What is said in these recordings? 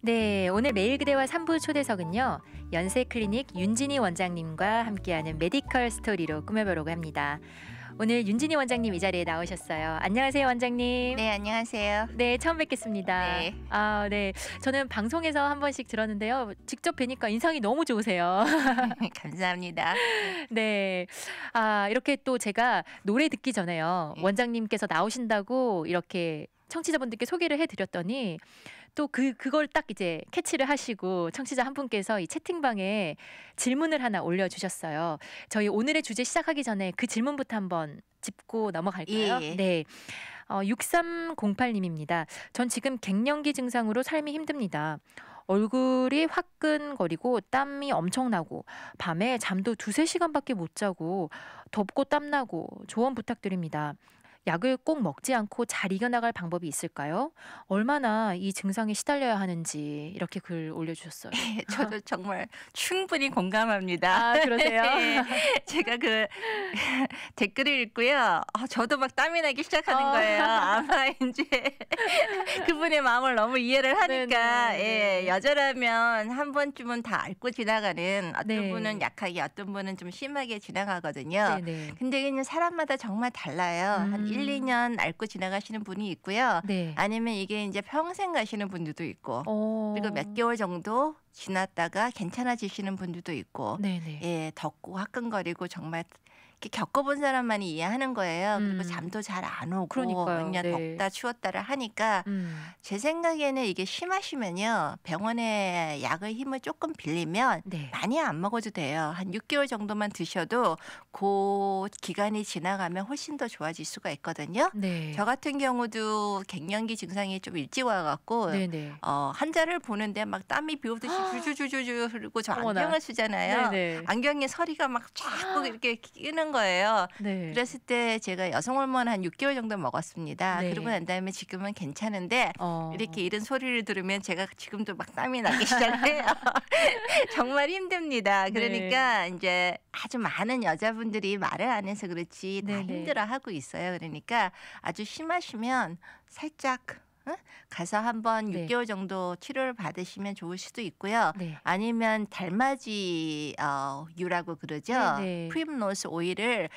네, 오늘 매일 그대와 3부 초대석은요. 연세클리닉 윤진희 원장님과 함께하는 메디컬 스토리로 꾸며보려고 합니다. 오늘 윤진희 원장님 이 자리에 나오셨어요. 안녕하세요, 원장님. 네, 안녕하세요. 네, 처음 뵙겠습니다. 네. 네. 저는 방송에서 한 번씩 들었는데요. 직접 뵈니까 인상이 너무 좋으세요. 감사합니다. 네. 이렇게 또 제가 노래 듣기 전에요. 원장님께서 나오신다고 이렇게 청취자분들께 소개를 해드렸더니 또 그걸 딱 이제 캐치를 하시고 청취자 한 분께서 이 채팅방에 질문을 하나 올려주셨어요. 저희 오늘의 주제 시작하기 전에 그 질문부터 한번 짚고 넘어갈까요? 예. 네. 6308님입니다. 전 지금 갱년기 증상으로 삶이 힘듭니다. 얼굴이 화끈거리고 땀이 엄청나고 밤에 잠도 2-3시간밖에 못 자고 덥고 땀나고 조언 부탁드립니다. 약을 꼭 먹지 않고 잘 이겨나갈 방법이 있을까요? 얼마나 이 증상에 시달려야 하는지 이렇게 글 올려주셨어요. 저도 정말 충분히 공감합니다. 그러세요? 네, 제가 댓글을 읽고요. 저도 막 땀이 나기 시작하는 거예요. 아마 이제 그분의 마음을 너무 이해를 하니까 네네. 여자라면 한 번쯤은 다 앓고 지나가는 어떤 네. 분은 약하게 어떤 분은 좀 심하게 지나가거든요. 네네. 근데 그냥 사람마다 정말 달라요. 한 1-2년 앓고 지나가시는 분이 있고요. 네. 아니면 이게 이제 평생 가시는 분들도 있고 그리고 몇 개월 정도 지났다가 괜찮아지시는 분들도 있고 네네. 예, 덥고 화끈거리고 정말 이렇게 겪어본 사람만이 이해하는 거예요. 그리고 잠도 잘 안 오고 그러니까요. 그냥 네. 덥다 추웠다를 하니까 제 생각에는 이게 심하시면요. 병원에 약의 힘을 조금 빌리면 네. 많이 안 먹어도 돼요. 한 6개월 정도만 드셔도 그 기간이 지나가면 훨씬 더 좋아질 수가 있거든요. 네. 저 같은 경우도 갱년기 증상이 좀 일찍 와갖고 네네. 환자를 보는데 막 땀이 비 오듯이 줄줄줄줄 흐르고 저 어머나. 안경을 쓰잖아요. 네네. 안경에 서리가 막 자꾸 이렇게 끼는 거예요. 네. 그랬을 때 제가 여성 호르몬 한 6개월 정도 먹었습니다. 네. 그러고 난 다음에 지금은 괜찮은데 이렇게 이런 소리를 들으면 제가 지금도 막 땀이 나기 시작해요. 정말 힘듭니다. 그러니까 이제 아주 많은 여자분들이 말을 안 해서 그렇지 다 네네. 힘들어하고 있어요. 그러니까 아주 심하시면 살짝 가서 한번 네. 6개월 정도 치료를 받으시면 좋을 수도 있고요. 네. 아니면 달맞이 유라고 그러죠. 네네. 프림로스 오일을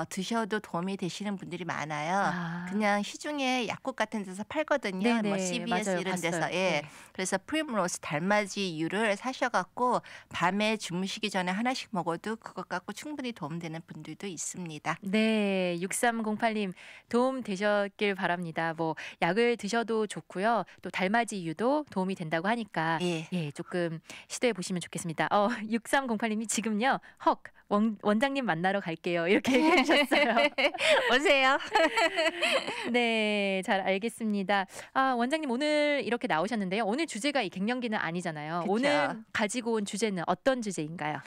드셔도 도움이 되시는 분들이 많아요. 그냥 시중에 약국 같은 데서 팔거든요. 네네. 뭐 CVS 맞아요. 이런 데서. 봤어요. 예. 네. 그래서 프림로스 달맞이 유를 사셔갖고 밤에 주무시기 전에 하나씩 먹어도 그것 갖고 충분히 도움되는 분들도 있습니다. 네, 6308님 도움 되셨길 바랍니다. 뭐 약을 드셔도 좋고요. 또 달맞이유도 도움이 된다고 하니까 예. 조금 시도해 보시면 좋겠습니다. 6308님이 지금요. 원장님 만나러 갈게요. 이렇게 얘기해 주셨어요. 오세요. 네, 잘 알겠습니다. 원장님 오늘 이렇게 나오셨는데요. 오늘 주제가 이 갱년기는 아니잖아요. 그쵸. 오늘 가지고 온 주제는 어떤 주제인가요?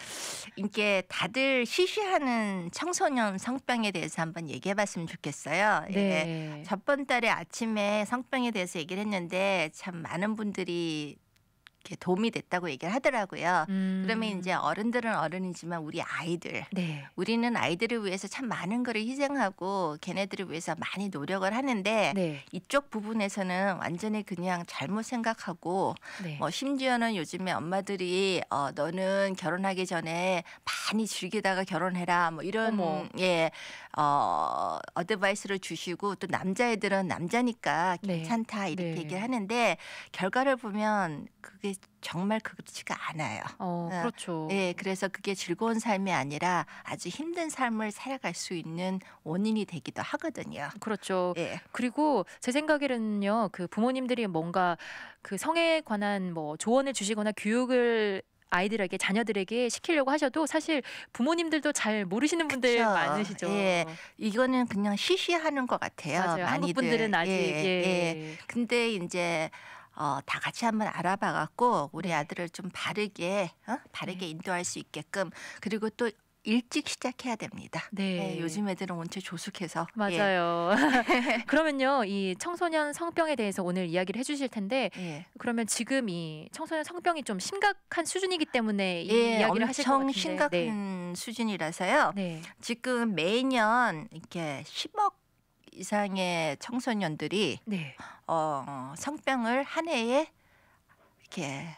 이게 다들 시시하는 청소년 성병에 대해서 한번 얘기해 봤으면 좋겠어요. 네. 저번 달에 아침에 성병에 대해서 얘기를 했는데 참 많은 분들이 이렇게 도움이 됐다고 얘기를 하더라고요. 그러면 이제 어른들은 어른이지만 우리 아이들, 네. 우리는 아이들을 위해서 참 많은 거를 희생하고 걔네들을 위해서 많이 노력을 하는데 네. 이쪽 부분에서는 완전히 그냥 잘못 생각하고 네. 뭐 심지어는 요즘에 엄마들이 너는 결혼하기 전에 많이 즐기다가 결혼해라 뭐 이런 어머. 어드바이스를 주시고 또 남자애들은 남자니까 네. 괜찮다 이렇게 네. 얘기를 하는데 결과를 보면 그게 정말 그렇지가 않아요. 그렇죠. 예, 그래서 그게 즐거운 삶이 아니라 아주 힘든 삶을 살아갈 수 있는 원인이 되기도 하거든요. 그렇죠. 예. 그리고 제 생각에는요, 그 부모님들이 뭔가 그 성에 관한 뭐 조언을 주시거나 교육을 아이들에게 자녀들에게 시키려고 하셔도 사실 부모님들도 잘 모르시는 분들 그쵸. 많으시죠. 예, 이거는 그냥 시시하는 것 같아요. 맞아요. 한국 많이들. 분들은 아직 예. 근데 이제 다 같이 한번 알아봐 갖고 우리 네. 아들을 좀 바르게 인도할 수 있게끔 그리고 또 일찍 시작해야 됩니다. 네. 예, 요즘 애들은 원체 조숙해서. 예. 맞아요. 그러면요, 이 청소년 성병에 대해서 오늘 이야기를 해주실 텐데, 예. 그러면 지금 이 청소년 성병이 좀 심각한 수준이기 때문에 이 예, 이야기를 하실 것 엄청 같은데. 심각한 수준이라서요. 네. 지금 매년 이렇게 10억 이상의 청소년들이 네. 성병을 한 해에 이렇게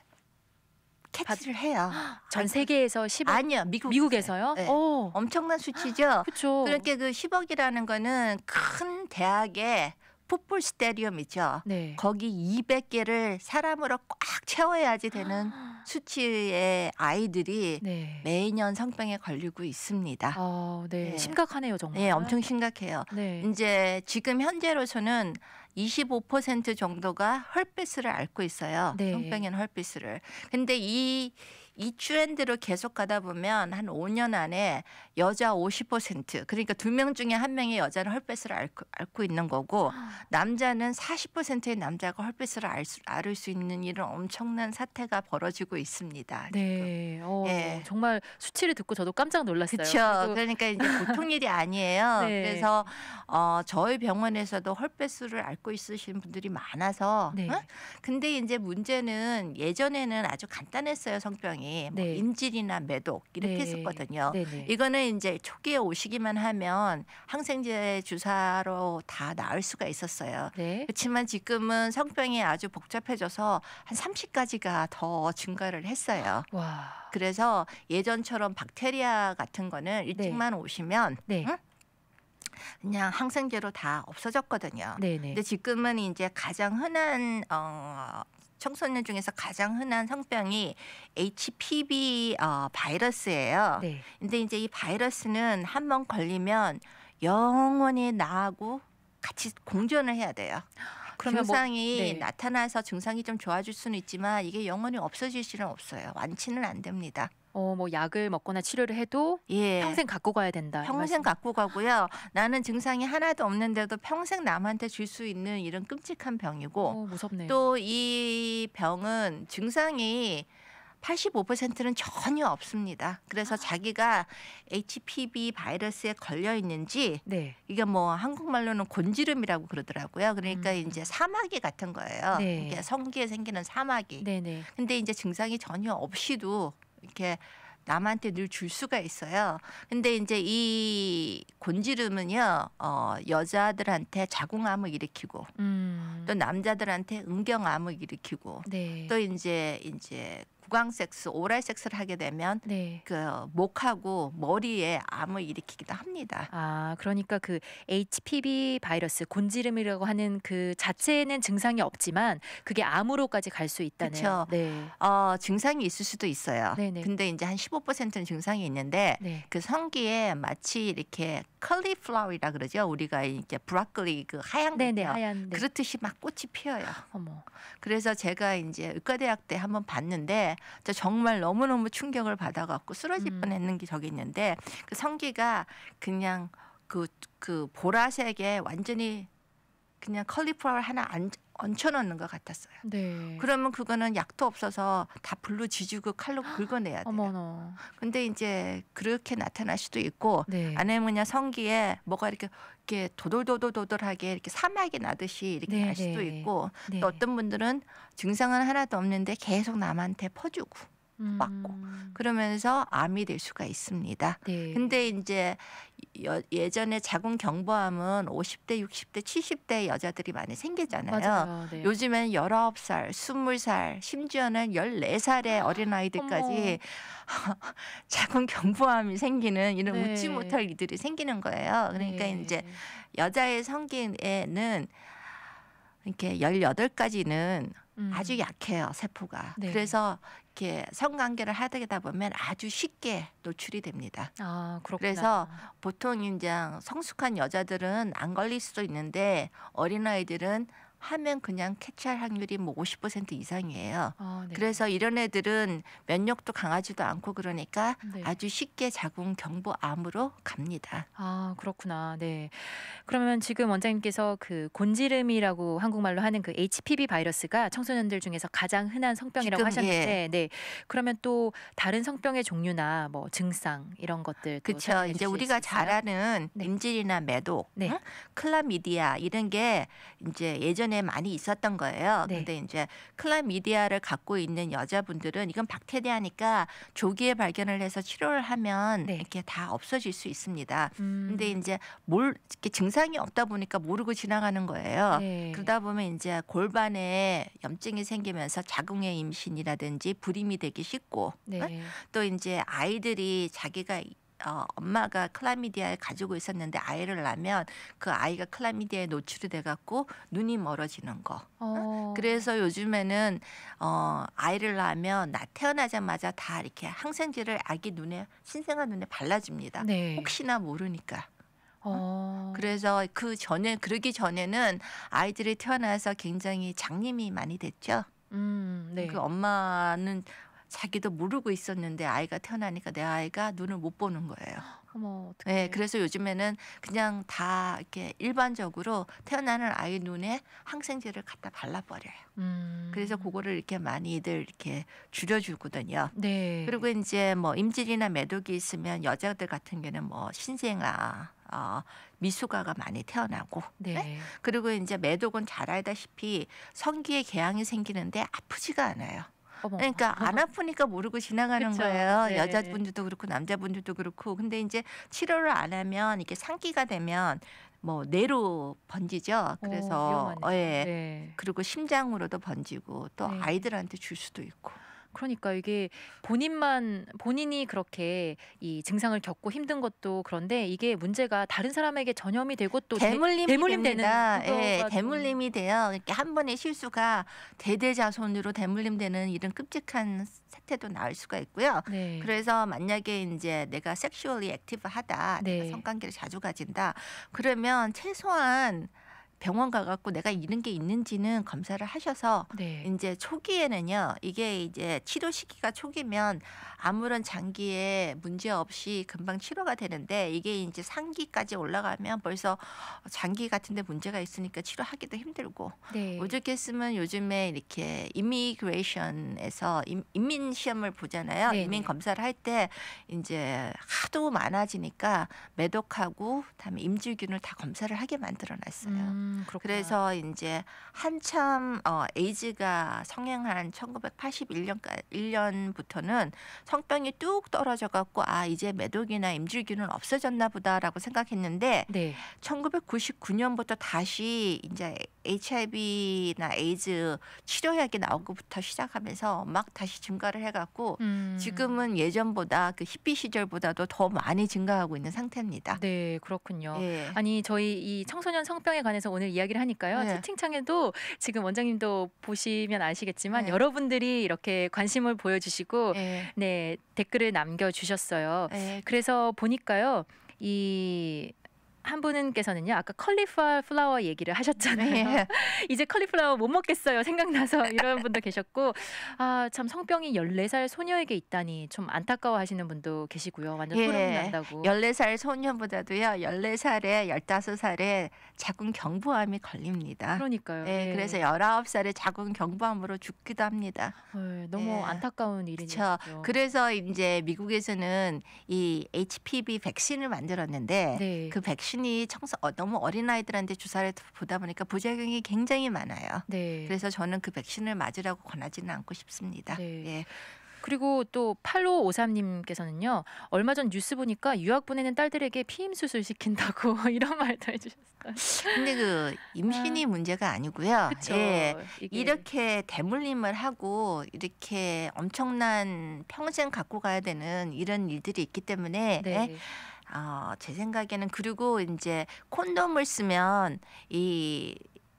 캐치를 해요. 전 세계에서 10억? 아니요, 미국에서요? 네. 오. 엄청난 수치죠. 그렇죠. 그러니까 그 10억이라는 거는 큰 대학의 풋볼 스타디움이죠. 네. 거기 200개를 사람으로 꽉 채워야지 되는 수치의 아이들이 네. 매년 성병에 걸리고 있습니다. 네. 네. 심각하네요, 정말. 네, 엄청 심각해요. 네. 이제 지금 현재로서는 25% 정도가 헐피스를 앓고 있어요. 네. 성병인 헐피스를. 근데 이 트렌드로 계속 가다 보면 한 5년 안에 여자 50%, 그러니까 2명 중에 1명의 여자는 헐피스를 앓고 있는 거고, 남자는 40%의 남자가 헐피스를 앓을 수 있는 이런 엄청난 사태가 벌어지고 있습니다. 네. 예. 정말 수치를 듣고 저도 깜짝 놀랐어요. 그렇죠. 그러니까 이제 보통 일이 아니에요. 네. 그래서 저희 병원에서도 헐피스를 앓고 있으신 분들이 많아서. 네. 근데 이제 문제는 예전에는 아주 간단했어요, 성병이. 뭐 네. 인질이나 매독 이렇게 네. 했었거든요. 네네. 이거는 이제 초기에 오시기만 하면 항생제 주사로 다 나을 수가 있었어요. 네. 그렇지만 지금은 성병이 아주 복잡해져서 한 30가지가 더 증가를 했어요. 와. 그래서 예전처럼 박테리아 같은 거는 일찍만 오시면 네. 응? 그냥 항생제로 다 없어졌거든요. 네네. 근데 지금은 이제 가장 흔한 청소년 중에서 가장 흔한 성병이 HPV 바이러스예요. 네. 근데 이제 이 바이러스는 한번 걸리면 영원히 나하고 같이 공존을 해야 돼요. 그러면 증상이 네. 나타나서 증상이 좀 좋아질 수는 있지만 이게 영원히 없어질 수는 없어요. 완치는 안 됩니다. 뭐 약을 먹거나 치료를 해도 예. 평생 갖고 가야 된다. 이 평생 말씀. 갖고 가고요. 나는 증상이 하나도 없는데도 평생 남한테 줄 수 있는 이런 끔찍한 병이고, 무섭네요. 또 이 병은 증상이 85%는 전혀 없습니다. 그래서 자기가 HPV 바이러스에 걸려 있는지, 네. 이게 뭐 한국말로는 곤지름이라고 그러더라고요. 그러니까 이제 사마귀 같은 거예요. 네. 이게 성기에 생기는 사마귀. 네네. 근데 이제 증상이 전혀 없이도 이렇게 남한테 늘 줄 수가 있어요. 근데 이제 이 곤지름은요, 여자들한테 자궁암을 일으키고, 또 남자들한테 음경암을 일으키고, 네. 또 이제 구강 섹스, 오랄 섹스를 하게 되면 네. 그 목하고 머리에 암을 일으키기도 합니다. 그러니까 그 HPV 바이러스 곤지름이라고 하는 그 자체에는 증상이 없지만 그게 암으로까지 갈 수 있다는. 그쵸. 네. 증상이 있을 수도 있어요. 네네. 근데 이제 한 15%는 증상이 있는데, 네. 그 성기에 마치 이렇게 컬리플라워이라 그러죠. 우리가 이제 브로콜리 그 하얀 거 네네. 있죠. 하얀. 네. 그렇듯이 막 꽃이 피어요. 어머. 그래서 제가 이제 의과대학 때 한번 봤는데 저 정말 너무너무 충격을 받아갖고 쓰러질 뻔했는 게 저기 있는데, 그 성기가 그냥 그 보라색에 완전히 그냥 컬리플라워 하나 얹혀놓는 것 같았어요. 네. 그러면 그거는 약도 없어서 다 불로 지지고 칼로 긁어내야 돼요. 어머나. 근데 이제 그렇게 나타날 수도 있고, 네. 아니면 그냥 성기에 뭐가 이렇게 도돌도돌도돌하게 이렇게 사막이 나듯이 이렇게 네, 날 수도 네. 있고, 네. 또 어떤 분들은 증상은 하나도 없는데 계속 남한테 퍼주고 맞고 그러면서 암이 될 수가 있습니다. 네. 근데 이제 예전에 자궁 경부암은 50대, 60대, 70대 여자들이 많이 생기잖아요. 맞아요. 네. 요즘엔 19살, 20살, 심지어는 14살의 어린아이들까지 자궁 경부암이 생기는 이런 네. 웃지 못할 일들이 생기는 거예요. 그러니까 네. 이제 여자의 성기에는 이렇게 18가지는 아주 약해요, 세포가. 네. 그래서 이렇게 성관계를 하다 보면 아주 쉽게 노출이 됩니다. 그렇구나. 그래서 보통 이제 성숙한 여자들은 안 걸릴 수도 있는데 어린아이들은 하면 그냥 캐치할 확률이 뭐 50% 이상이에요. 네. 그래서 이런 애들은 면역도 강하지도 않고 그러니까 네. 아주 쉽게 자궁 경부암으로 갑니다. 그렇구나. 네. 그러면 지금 원장님께서 그 곤지름이라고 한국말로 하는 그 HPV 바이러스가 청소년들 중에서 가장 흔한 성병이라고 지금, 하셨는데, 네. 그러면 또 다른 성병의 종류나 뭐 증상 이런 것들 또 그렇죠. 설명해 이제 주실 우리가 수 있어요? 잘 아는 네. 인질이나 매독, 네. 클라미디아 이런 게 이제 예전에 때문에 많이 있었던 거예요. 네. 근데 이제 클라미디아를 갖고 있는 여자분들은 이건 박테리아니까 조기에 발견을 해서 치료를 하면 네. 이렇게 다 없어질 수 있습니다. 근데 음. 이제 이렇게 증상이 없다 보니까 모르고 지나가는 거예요. 네. 그러다 보면 이제 골반에 염증이 생기면서 자궁의 임신이라든지 불임이 되기 쉽고, 네. 또 이제 아이들이 자기가 엄마가 클라미디아를 가지고 있었는데 아이를 낳으면 그 아이가 클라미디아에 노출이 돼갖고 눈이 멀어지는 거. 그래서 요즘에는 아이를 낳으면 태어나자마자 다 이렇게 항생제를 아기 눈에 신생아 눈에 발라줍니다. 네. 혹시나 모르니까. 그래서 그러기 전에는 아이들이 태어나서 굉장히 장님이 많이 됐죠. 네. 그 엄마는 자기도 모르고 있었는데 아이가 태어나니까 내 아이가 눈을 못 보는 거예요. 어머, 어떡해. 네, 그래서 요즘에는 그냥 다 이렇게 일반적으로 태어나는 아이 눈에 항생제를 갖다 발라버려요. 그래서 그거를 이렇게 많이들 이렇게 줄여주거든요. 네. 그리고 이제 뭐 임질이나 매독이 있으면 여자들 같은 경우는 뭐 신생아, 미숙아가 많이 태어나고, 네. 그리고 이제 매독은 잘 알다시피 성기에 궤양이 생기는데 아프지가 않아요. 어머. 그러니까 안 아프니까 모르고 지나가는 그쵸. 거예요. 네. 여자분들도 그렇고 남자분들도 그렇고. 근데 이제 치료를 안 하면 이게 상기가 되면 뭐 뇌로 번지죠. 그래서 위험하네요. 예. 네. 그리고 심장으로도 번지고 또 네. 아이들한테 줄 수도 있고. 그러니까 이게 본인이 그렇게 이 증상을 겪고 힘든 것도 그런데 이게 문제가 다른 사람에게 전염이 되고 또 대물림이 대물림 됩니다. 되는 예, 그거가 좀 대물림이 돼요. 이렇게 한 번의 실수가 대대자손으로 대물림되는 이런 끔찍한 사태도 나올 수가 있고요. 네. 그래서 만약에 이제 내가 섹슈얼리 액티브하다, 네. 내가 성관계를 자주 가진다, 그러면 최소한 병원 가갖고 내가 이런 게 있는지는 검사를 하셔서 네. 이제 초기에는요, 이게 이제 치료 시기가 초기면 아무런 장기에 문제 없이 금방 치료가 되는데 이게 이제 상기까지 올라가면 벌써 장기 같은데 문제가 있으니까 치료하기도 힘들고, 네. 오죽했으면 요즘에 이렇게 이미그레이션에서 인민 시험을 보잖아요. 네네. 인민 검사를 할 때 이제 하도 많아지니까 매독하고 그다음에 임질균을 다 검사를 하게 만들어놨어요. 그렇구나. 그래서 이제 한참 에이즈가 성행한 1981년부터는 성병이 뚝 떨어져 갖고 이제 매독이나 임질균은 없어졌나 보다라고 생각했는데 네. 1999년부터 다시 이제 HIV나 에이즈 치료약이 나오고부터 시작하면서 막 다시 증가를 해갖고 지금은 예전보다 그 히피 시절보다도 더 많이 증가하고 있는 상태입니다. 네, 그렇군요. 예. 아니 저희 이 청소년 성병에 관해서 오늘 이야기를 하니까요. 네. 채팅창에도 지금 원장님도 보시면 아시겠지만 네. 여러분들이 이렇게 관심을 보여주시고 예. 네, 댓글을 남겨주셨어요. 예. 그래서 보니까요. 이 한 분께서는요. 아까 컬리플라워 얘기를 하셨잖아요. 예. 이제 컬리플라워 못 먹겠어요. 생각나서 이런 분도 계셨고 참 성병이 14살 소녀에게 있다니 좀 안타까워하시는 분도 계시고요. 완전 소름 난다고. 14살 소년보다도요. 14살에 15살에 자궁 경부암이 걸립니다. 그러니까요. 예, 네. 그래서 19살에 자궁 경부암으로 죽기도 합니다. 너무 예. 안타까운 일이죠. 그렇죠. 그래서 이제 미국에서는 이 HPV 백신을 만들었는데 네. 그 백신이 너무 어린 아이들한테 주사를 보다 보니까 부작용이 굉장히 많아요. 네. 그래서 저는 그 백신을 맞으라고 권하지는 않고 싶습니다. 네. 예. 그리고 또 8553님께서는요. 얼마 전 뉴스 보니까 유학 보내는 딸들에게 피임 수술 시킨다고 이런 말도 해주셨어요. 근데 그 임신이 문제가 아니고요. 그쵸. 예. 이게 이렇게 대물림을 하고 이렇게 엄청난 평생 갖고 가야 되는 이런 일들이 있기 때문에 네. 제 생각에는, 그리고 이제 콘돔을 쓰면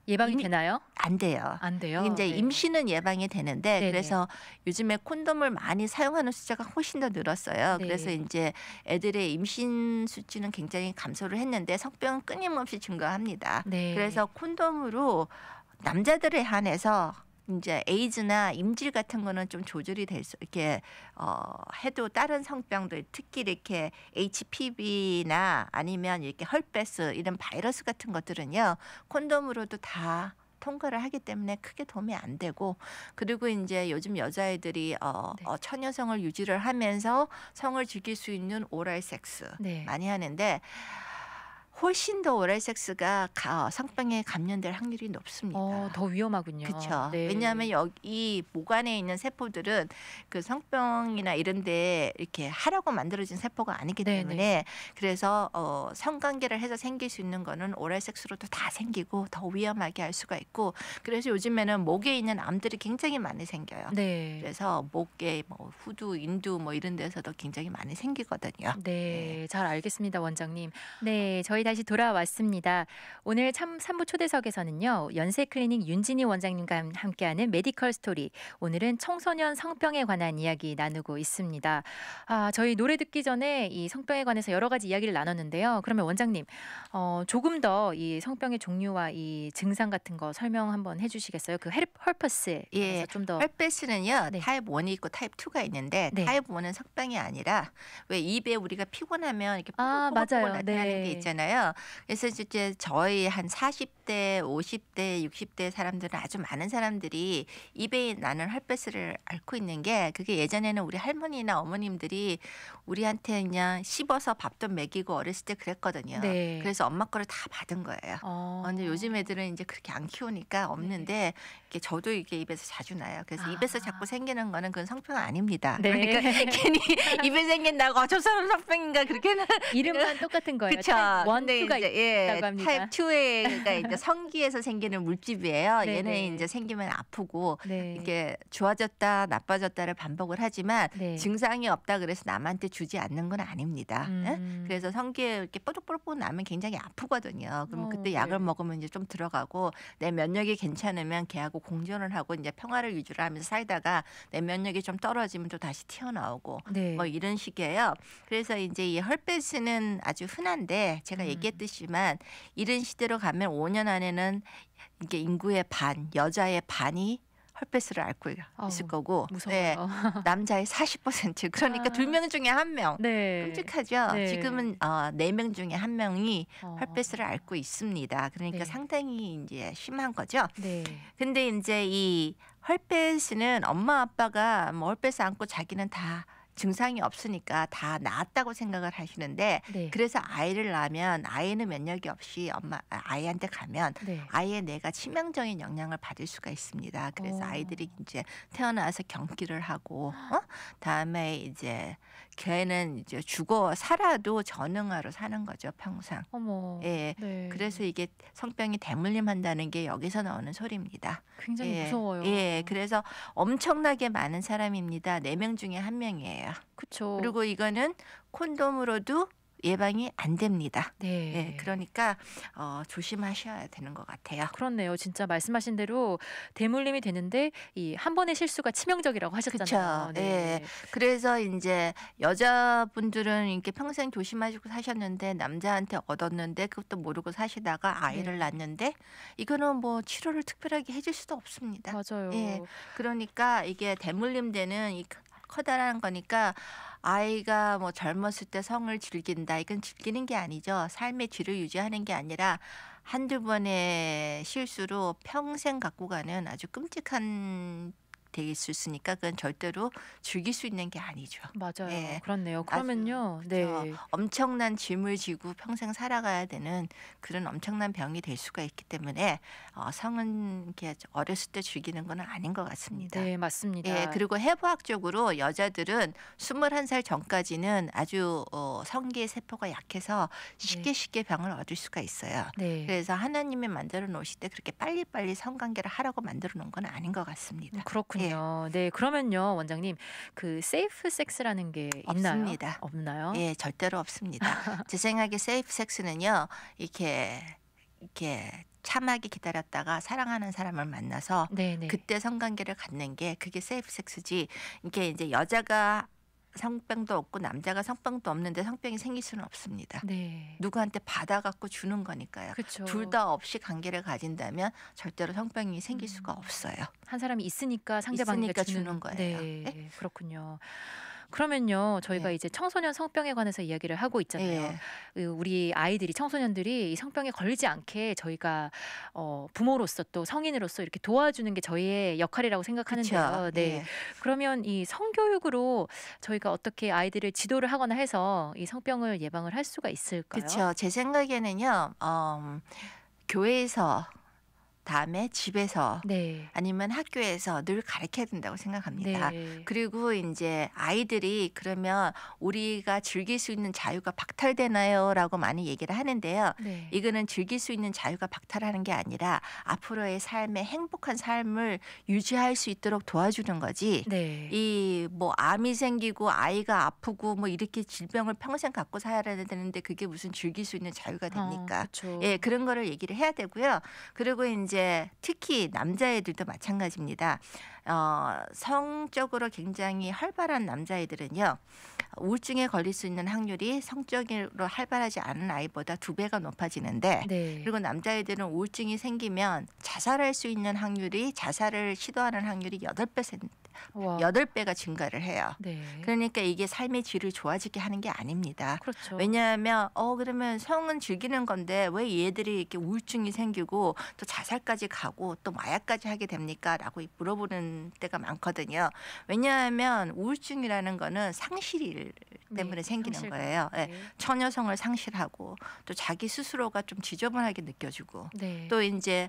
예방이 이미- 되나요? 안 돼요. 안 돼요. 이제 네. 임신은 예방이 되는데 네네. 그래서 요즘에 콘돔을 많이 사용하는 숫자가 훨씬 더 늘었어요. 네. 그래서 이제 애들의 임신 수치는 굉장히 감소를 했는데 성병은 끊임없이 증가합니다. 네. 그래서 콘돔으로 남자들에 한해서 이제 에이즈나 임질 같은 거는 좀 조절이 이렇게 해도 다른 성병들, 특히 이렇게 HPV나 아니면 이렇게 헐베스 이런 바이러스 같은 것들은요 콘돔으로도 다 통과를 하기 때문에 크게 도움이 안 되고, 그리고 이제 요즘 여자애들이 처녀성을 유지를 하면서 성을 즐길 수 있는 오랄 섹스 네. 많이 하는데 훨씬 더 오랄 섹스가 성병에 감염될 확률이 높습니다. 더 위험하군요. 그렇죠. 네. 왜냐하면 여기 목안에 있는 세포들은 그 성병이나 이런데 이렇게 하라고 만들어진 세포가 아니기 네네. 때문에 그래서 성관계를 해서 생길 수 있는 거는 오랄 섹스로도 다 생기고 더 위험하게 할 수가 있고 그래서 요즘에는 목에 있는 암들이 굉장히 많이 생겨요. 네. 그래서 목에 뭐 후두, 인두 뭐 이런 데서도 굉장히 많이 생기거든요. 네, 잘 알겠습니다, 원장님. 네, 저희 다시 돌아왔습니다. 오늘 3부 초대석에서는요, 연세클리닉 윤진희 원장님과 함께하는 메디컬 스토리. 오늘은 청소년 성병에 관한 이야기 나누고 있습니다. 저희 노래 듣기 전에 이 성병에 관해서 여러 가지 이야기를 나눴는데요. 그러면 원장님, 조금 더 이 성병의 종류와 이 증상 같은 거 설명 한번 해주시겠어요? 그 헐퍼스에 예, 관해서 좀 더. 헐페스는요 네. 타입 1이 있고 타입 2가 있는데 네. 타입 1은 성병이 아니라 왜 입에 우리가 피곤하면 이렇게 맞아요. 뽀글뽀글 나타나는 네. 게 있잖아요. 그래서 이제 저희 한 40대, 50대, 60대 사람들은 아주 많은 사람들이 입에 나는 헐페스를 앓고 있는 게 그게 예전에는 우리 할머니나 어머님들이 우리한테 그냥 씹어서 밥도 먹이고 어렸을 때 그랬거든요. 네. 그래서 엄마 거를 다 받은 거예요. 근데 요즘 애들은 이제 그렇게 안 키우니까 없는데 이게 저도 이게 입에서 자주 나요. 그래서 입에서 자꾸 생기는 거는 그건 성병 아닙니다. 네. 그러니까 괜히 입에 생긴다고 저 사람 성병인가 그렇게는 이름만 똑같은 거예요. 그쵸. 타입 1, 근데 2가 이제 있다고 합니다. 타입 2가 이제 성기에서 생기는 물집이에요. 네네. 얘는 이제 생기면 아프고 네. 이게 좋아졌다 나빠졌다를 반복을 하지만 네. 증상이 없다 그래서 남한테 주지 않는 건 아닙니다. 예? 그래서 성기에 이렇게 뽀득뽀득 나면 굉장히 아프거든요. 그럼 그때 약을 네. 먹으면 이제 좀 들어가고 내 면역이 괜찮으면 걔하고 공존을 하고 이제 평화를 유지를 하면서 살다가 내 면역이 좀 떨어지면 또 다시 튀어나오고 네. 뭐 이런 식이에요. 그래서 이제 이 헐페스는 아주 흔한데 제가 얘기했듯이만 이런 시대로 가면 5년 안에는 이게 인구의 반, 여자의 반이 헐페스를 앓고 있을 거고 네, 무서워요. 남자의 40% 그러니까 2명 중에 1명. 네. 끔찍하죠. 네. 지금은 4명 중에 1명이 어. 헐페스를 앓고 있습니다. 그러니까 네. 상당히 이제 심한 거죠. 네. 근데 이제 이 헐페스는 엄마 아빠가 뭐 헐페스 앓고 자기는 다 증상이 없으니까 다 나았다고 생각을 하시는데 네. 그래서 아이를 낳으면 아이는 면역이 없이 아이한테 가면 네. 아이의 뇌가 치명적인 영향을 받을 수가 있습니다. 그래서 아이들이 이제 태어나서 경기를 하고 다음에 이제 걔는 이제 죽어 살아도 전응아로 사는 거죠 평생. 어머. 예. 네. 그래서 이게 성병이 대물림한다는 게 여기서 나오는 소리입니다. 굉장히 예. 무서워요. 예. 그래서 엄청나게 많은 사람입니다. 4명 중에 1명이에요. 그렇죠. 그리고 이거는 콘돔으로도 예방이 안 됩니다. 네. 예, 그러니까 조심하셔야 되는 것 같아요. 그렇네요. 진짜 말씀하신 대로 대물림이 되는데 이 한 번의 실수가 치명적이라고 하셨잖아요. 그쵸. 예. 그래서 이제 여자분들은 이렇게 평생 조심하시고 사셨는데 남자한테 얻었는데 그것도 모르고 사시다가 아이를 낳는데 이거는 뭐 치료를 특별하게 해줄 수도 없습니다. 맞아요. 예. 그러니까 이게 대물림되는 이 커다란 거니까 아이가 뭐 젊었을 때 성을 즐긴다. 이건 즐기는 게 아니죠. 삶의 질을 유지하는 게 아니라 한두 번의 실수로 평생 갖고 가는 아주 끔찍한 돼 있을 수 있으니까 그건 절대로 즐길 수 있는 게 아니죠. 맞아요. 예. 그렇네요. 그러면요. 그죠. 네. 엄청난 짐을 지고 평생 살아가야 되는 그런 엄청난 병이 될 수가 있기 때문에 성은 이렇게 어렸을 때 즐기는 건 아닌 것 같습니다. 네, 맞습니다. 예, 그리고 해부학적으로 여자들은 21살 전까지는 아주 성기의 세포가 약해서 쉽게 병을 얻을 수가 있어요. 네. 그래서 하나님이 만들어 놓으실 때 그렇게 빨리빨리 성관계를 하라고 만들어 놓은 건 아닌 것 같습니다. 그렇군요. 네, 그러면요, 원장님, 그 세이프 섹스라는 게 있나요? 없습니다. 없나요? 예, 절대로 없습니다. 제 생각에 세이프 섹스는요, 이렇게 참하게 기다렸다가 사랑하는 사람을 만나서 네네. 그때 성관계를 갖는 게 그게 세이프 섹스지. 이게 이제 여자가 성병도 없고 남자가 성병도 없는데 성병이 생길 수는 없습니다. 네. 누구한테 받아갖고 주는 거니까요. 그렇죠. 둘 다 없이 관계를 가진다면 절대로 성병이 생길 수가 없어요. 한 사람이 있으니까 상대방에게 있으니까 주는 거예요. 네, 그렇군요. 그러면요, 저희가 예. 이제 청소년 성병에 관해서 이야기를 하고 있잖아요. 예. 우리 아이들이, 청소년들이 이 성병에 걸리지 않게 저희가 부모로서 또 성인으로서 이렇게 도와주는 게 저희의 역할이라고 그쵸. 생각하는데요. 네. 예. 그러면 이 성교육으로 저희가 어떻게 아이들을 지도를 하거나 해서 이 성병을 예방을 할 수가 있을까요? 그쵸. 제 생각에는요. 교회에서 다음에 집에서 네. 아니면 학교에서 늘 가르쳐야 된다고 생각합니다. 네. 그리고 인제 아이들이 그러면 "우리가 즐길 수 있는 자유가 박탈되나요?"라고 많이 얘기를 하는데요. 네. 이거는 즐길 수 있는 자유가 박탈하는 게 아니라 앞으로의 삶에 행복한 삶을 유지할 수 있도록 도와주는 거지. 네. 이 뭐 암이 생기고 아이가 아프고 뭐 이렇게 질병을 평생 갖고 살아야 되는데 그게 무슨 즐길 수 있는 자유가 됩니까? 그쵸. 예, 그런 거를 얘기를 해야 되고요. 그리고 인제 특히 남자애들도 마찬가지입니다. 성적으로 굉장히 활발한 남자애들은요. 우울증에 걸릴 수 있는 확률이 성적으로 활발하지 않은 아이보다 2배가 높아지는데 네. 그리고 남자애들은 우울증이 생기면 자살할 수 있는 확률이 자살을 시도하는 확률이 와. 8배가 증가를 해요. 네. 그러니까 이게 삶의 질을 좋아지게 하는 게 아닙니다. 그렇죠. 왜냐하면 그러면 성은 즐기는 건데 왜 얘들이 이렇게 우울증이 생기고 또 자살까지 가고 또 마약까지 하게 됩니까? 라고 물어보는 때가 많거든요. 왜냐하면 우울증이라는 거는 상실 때문에 네, 생기는 상실감. 거예요. 예. 네. 처녀성을 상실하고 또 자기 스스로가 좀 지저분하게 느껴지고 네. 또 이제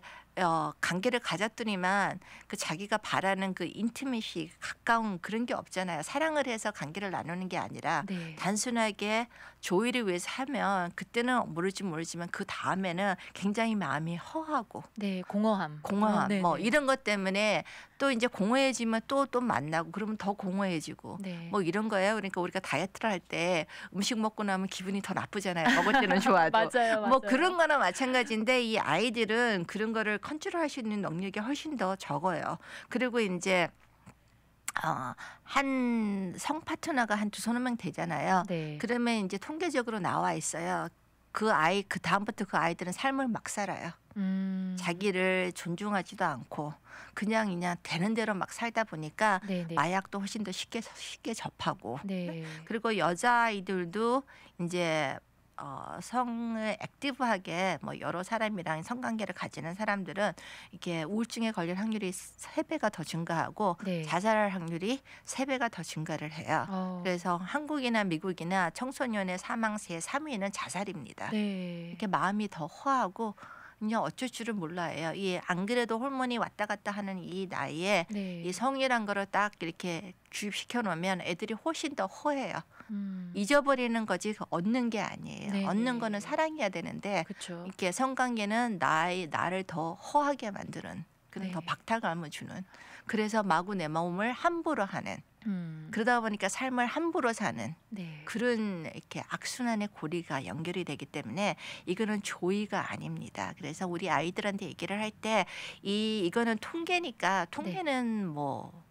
관계를 가졌더니만 그 자기가 바라는 그 인티메시 가까운 그런 게 없잖아요. 사랑을 해서 관계를 나누는 게 아니라 네. 단순하게 조의를 위해서 하면 그때는 모르지만 그 다음에는 굉장히 마음이 허하고 네, 공허함. 공허함 뭐 네네. 이런 것 때문에 또 이제 공허해지면 또 만나고 그러면 더 공허해지고 네. 뭐 이런 거예요. 그러니까 우리가 다이어트를 할 때 음식 먹고 나면 기분이 더 나쁘잖아요. 먹을 때는 좋아도 맞아요, 뭐 맞아요. 그런 거나 마찬가지인데 이 아이들은 그런 거를 컨트롤할 수 있는 능력이 훨씬 더 적어요. 그리고 이제 한 성 파트너가 한 2-3명 되잖아요. 네. 그러면 이제 통계적으로 나와 있어요. 그 다음부터 그 아이들은 삶을 막 살아요. 자기를 존중하지도 않고 그냥 되는 대로 막 살다 보니까 네네. 마약도 훨씬 더 쉽게 접하고 네. 그리고 여자아이들도 이제 성을 액티브하게 뭐 여러 사람이랑 성관계를 가지는 사람들은 이렇게 우울증에 걸릴 확률이 3배가 더 증가하고 네. 자살할 확률이 3배가 더 증가를 해요. 그래서 한국이나 미국이나 청소년의 사망세 3위는 자살입니다. 네. 이렇게 마음이 더 허하고 그냥 어쩔 줄을 몰라요. 안 그래도 호르몬이 왔다 갔다 하는 이 나이에 네. 이 성이란 거를 딱 이렇게 주입시켜 놓으면 애들이 훨씬 더 허해요. 음. 잊어버리는 거지 얻는 게 아니에요. 네네. 얻는 거는 사랑이어야 되는데 그쵸. 이렇게 성관계는 나를 더 허하게 만드는 그런 네. 더 박탈감을 주는 그래서 마구 내 마음을 함부로 하는 그러다 보니까 삶을 함부로 사는 네. 그런 이렇게 악순환의 고리가 연결이 되기 때문에 이거는 조의가 아닙니다. 그래서 우리 아이들한테 얘기를 할 때 이거는 통계니까 통계는 뭐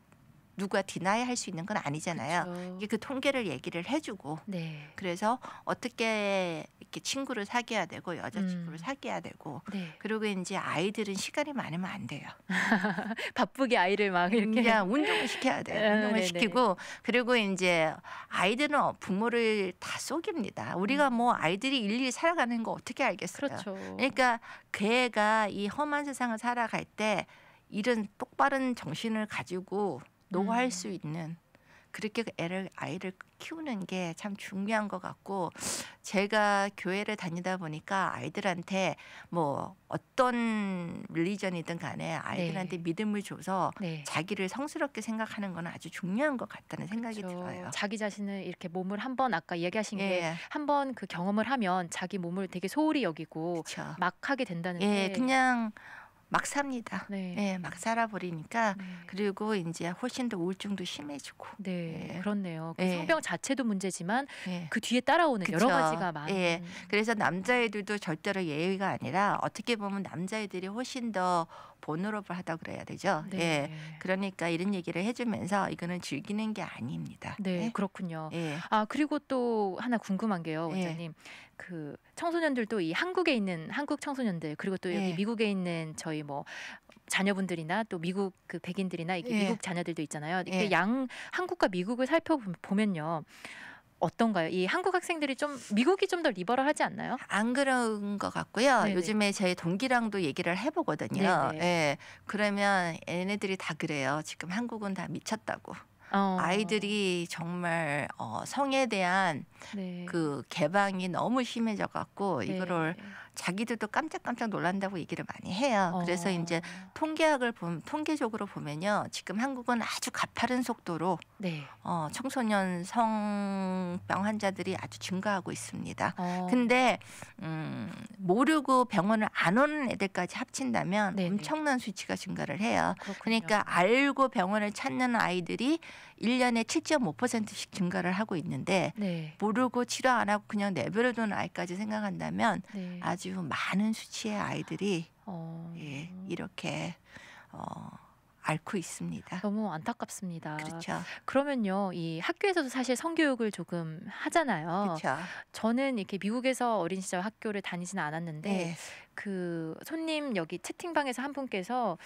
누가 디나이 할 수 있는 건 아니잖아요. 그쵸. 이게 그 통계를 얘기를 해주고 네. 그래서 어떻게 이렇게 친구를 사귀어야 되고 여자친구를 사귀어야 되고 네. 그리고 이제 아이들은 시간이 많으면 안 돼요. 바쁘게 아이를 막 이렇게 그냥 운동을 시켜야 돼요. 운동을 네네. 시키고 그리고 이제 아이들은 부모를 다 속입니다. 우리가 뭐 아이들이 일일이 살아가는 거 어떻게 알겠어요. 그렇죠. 그러니까 걔가 이 험한 세상을 살아갈 때 이런 똑바른 정신을 가지고 노할 수 있는 그렇게 아이를 키우는 게 참 중요한 것 같고 제가 교회를 다니다 보니까 아이들한테 뭐 어떤 릴리전이든 간에 아이들한테 믿음을 줘서 네. 자기를 성스럽게 생각하는 건 아주 중요한 것 같다는 생각이 그렇죠. 들어요. 자기 자신을 이렇게 몸을 한번 아까 이야기하신 게 예, 한번 그 경험을 하면 자기 몸을 되게 소홀히 여기고 그렇죠. 막 하게 된다는데 예, 그냥 막 삽니다. 네. 예, 막 살아버리니까 네. 그리고 이제 훨씬 더 우울증도 심해지고. 네, 예. 그렇네요. 그 예. 성병 자체도 문제지만 예. 그 뒤에 따라오는 여러 그쵸. 가지가 많은 예. 그래서 남자애들도 절대로 예의가 아니라 어떻게 보면 남자애들이 훨씬 더 보너러블 하다 그래야 되죠. 네. 예. 그러니까 이런 얘기를 해주면서 이거는 즐기는 게 아닙니다. 네, 예. 그렇군요. 예. 그리고 또 하나 궁금한 게요, 예. 원장님. 그 청소년들도 이 한국에 있는 한국 청소년들 그리고 또 여기 예. 미국에 있는 저희 뭐 자녀분들이나 또 미국 그 백인들이나 이게 예. 미국 자녀들도 있잖아요. 이렇게 예. 한국과 미국을 살펴보면요. 어떤가요? 이 한국 학생들이 좀 미국이 좀 더 리버럴하지 않나요? 안 그런 것 같고요. 네네. 요즘에 제 동기랑도 얘기를 해보거든요. 네네. 예. 그러면 얘네들이 다 그래요. 지금 한국은 다 미쳤다고. 아이들이 정말 성에 대한 네. 그 개방이 너무 심해져 갖고 네. 이거를 자기들도 깜짝깜짝 놀란다고 얘기를 많이 해요. 그래서 이제 통계적으로 보면요. 지금 한국은 아주 가파른 속도로 네. 청소년 성병 환자들이 아주 증가하고 있습니다. 어. 근데 모르고 병원을 안 오는 애들까지 합친다면 네네. 엄청난 수치가 증가를 해요. 그렇군요. 그러니까 알고 병원을 찾는 아이들이 1년에 7.5%씩 증가를 하고 있는데 네. 모르고 치료 안 하고 그냥 내버려둔 아이까지 생각한다면 네. 아주 많은 수치의 아이들이 예. 이렇게 앓고 있습니다. 너무 안타깝습니다. 그렇죠. 그러면요, 이 학교에서도 사실 성교육을 조금 하잖아요. 그렇죠. 저는 이렇게 미국에서 어린 시절 학교를 다니지는 않았는데 네. 그 손님 여기 채팅방에서 한 분께서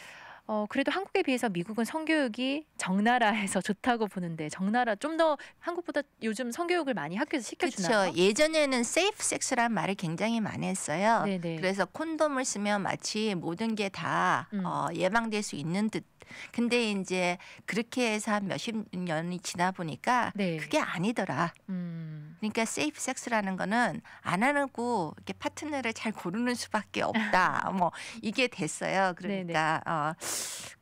그래도 한국에 비해서 미국은 성교육이 적나라해서 좋다고 보는데 적나라 좀 더 한국보다 요즘 성교육을 많이 학교에서 시켜주나요? 그렇죠. 예전에는 세이프 섹스란 말을 굉장히 많이 했어요. 네네. 그래서 콘돔을 쓰면 마치 모든 게 다 예방될 수 있는 듯. 근데 이제 그렇게 해서 한 몇십 년이 지나 보니까 네. 그게 아니더라. 그러니까 세이프 섹스라는 거는 안 하고 이렇게 파트너를 잘 고르는 수밖에 없다. 뭐 이게 됐어요. 그러니까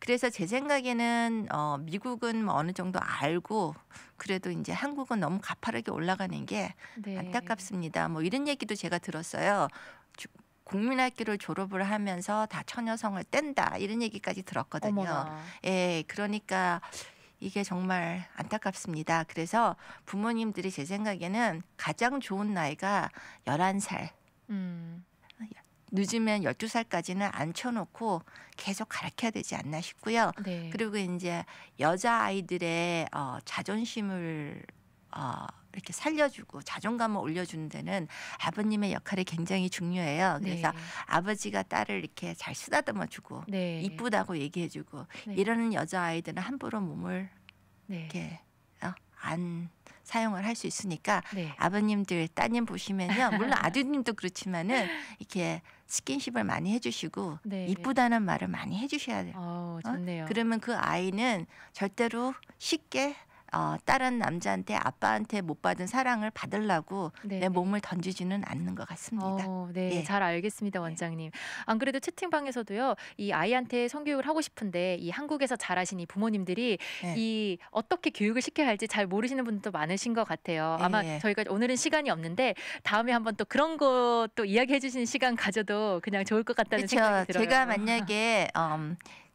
그래서 제 생각에는 미국은 뭐 어느 정도 알고 그래도 이제 한국은 너무 가파르게 올라가는 게 네. 안타깝습니다. 뭐 이런 얘기도 제가 들었어요. 국민학교를 졸업을 하면서 다 처녀성을 뗀다 이런 얘기까지 들었거든요. 어머나. 예, 그러니까 이게 정말 안타깝습니다. 그래서 부모님들이 제 생각에는 가장 좋은 나이가 11살. 늦으면 12살까지는 앉혀놓고 계속 가르쳐야 되지 않나 싶고요. 네. 그리고 이제 여자아이들의 자존심을 이렇게 살려주고 자존감을 올려주는 데는 아버님의 역할이 굉장히 중요해요. 그래서 네. 아버지가 딸을 이렇게 잘 쓰다듬어주고 네. 이쁘다고 얘기해주고 네. 이러는 여자아이들은 함부로 몸을 네. 이렇게 안 사용을 할 수 있으니까 네. 아버님들 따님 보시면요. 물론 아드님도 그렇지만은 이렇게 스킨십을 많이 해주시고 네. 이쁘다는 말을 많이 해주셔야 돼요. 좋네요. 그러면 그 아이는 절대로 쉽게 다른 남자한테 아빠한테 못 받은 사랑을 받으려고 네. 내 몸을 던지지는 않는 것 같습니다. 네, 예. 잘 알겠습니다, 원장님. 안 그래도 채팅방에서도요, 이 아이한테 성교육을 하고 싶은데 이 한국에서 자라신 이 부모님들이 예. 이 어떻게 교육을 시켜야 할지 잘 모르시는 분들도 많으신 것 같아요. 아마 예. 저희가 오늘은 시간이 없는데 다음에 한번 또 그런 거 또 이야기해 주시는 시간 가져도 그냥 좋을 것 같다는 그렇죠. 생각이 들어요. 제가 만약에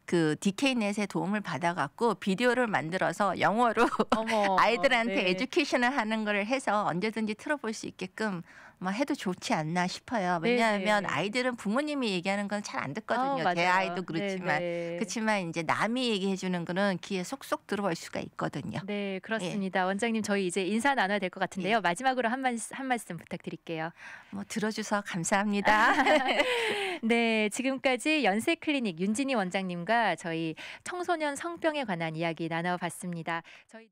그 DK넷의 도움을 받아갖고 비디오를 만들어서 영어로 어머, 아이들한테 네. 에듀케이션을 하는 거를 해서 언제든지 틀어볼 수 있게끔 뭐 해도 좋지 않나 싶어요. 왜냐하면 네네. 아이들은 부모님이 얘기하는 건 잘 안 듣거든요. 제 맞아요. 아이도 그렇지만. 네네. 그렇지만 이제 남이 얘기해 주는 거는 귀에 쏙쏙 들어올 수가 있거든요. 네, 그렇습니다. 원장님, 저희 이제 인사 나눠야 될 것 같은데요. 예. 마지막으로 한 말씀 부탁드릴게요. 뭐 들어주셔서 감사합니다. 네, 지금까지 연세클리닉 윤진희 원장님과 저희 청소년 성병에 관한 이야기 나눠봤습니다. 저희